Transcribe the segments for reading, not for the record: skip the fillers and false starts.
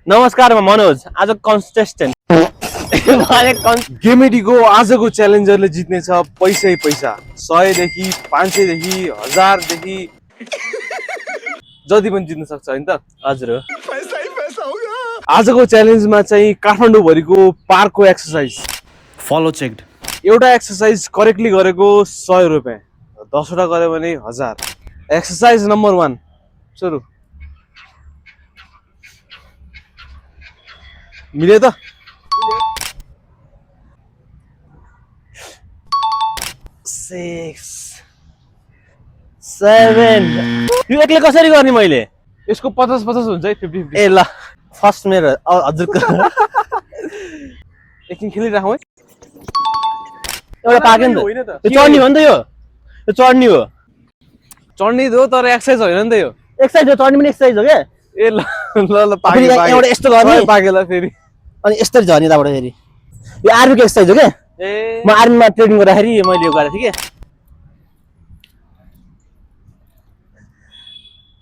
नमस्कार म मनोज आज कन्टेस्टेन्ट गेमेडीको आजको च्यालेन्जरले जित्नेछ पैसै पैसा 100 देखि 500 देखि 1000 देखि जति पनि जित्न सक्छ हैन त हजुर हो पैसा ही पैसा होगा। आजको च्यालेन्जमा चाहिँ काठमाडौँ भरिको पार्कको एक्सरसाइज फलो चेक्ड एउटा एक्सरसाइज करेक्टली गरेको 100 रुपैयाँ 10 वटा गर्यो भने 1000 एक्सरसाइज नम्बर 1 सुरु मिल्यो त 6 7 यो एक्लै कसरी गर्ने मैले यसको 50-50 हुन्छ है 50-50 ए ल फर्स्ट मेरो हजुरको एकछिन खेलिराखौँ है एउटा पाक्यो नि होइन त त। यो चढ्नी हो नि त यो चढ्नी हो चढ्ने हो तर एक्सरसाइज होइन नि त यो एक्सर्साइज हो चढ्नी पनि एक्सर्साइज हो क्या ए ल ल फेरि एउटा यस्तो गर्ने पाकेला फेरि अनि यस्तरी झर्ने यताबाट फेरि यो आर्मीको एक्सर्साइज हो क्या ए म आर्मीमा ट्रेनिङ गर्दाखेरि मैले यो गरेको थिएँ क्या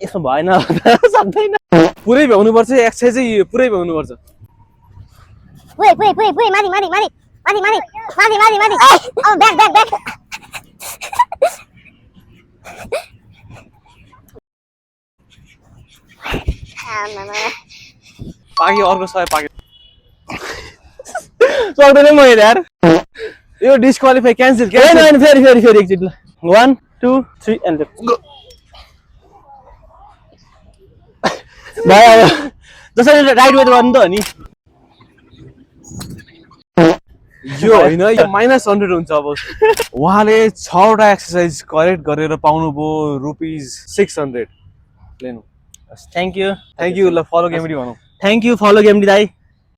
यसमा भएन सक्दैन पुरै भ्याउनुपर्छ एक्सर्साइज चाहिँ पुरै भ्याउनुपर्छ पुरै माथि ब्याक पाक्यो अर्को 100 पाक्यो सक्दैन मैले यार यो डिस्क्वालिफाई क्यान्सल होइन होइन फेरि एकचोटि ल 1 2 3 एन्ड गो भयो अब जसरी राइट वेट गर्नु त हो नि यो होइन यो -100 हुन्छ अब उहाँले 6 वटा एक्सरसाइज करेक्ट गरेर पाउनुभयो ₹600 लिनु थ्याङ्क यू थ्याङ्क यू ल फलो गेमडी भनौँ थ्याङ्क यू फलो गेमडी दाइ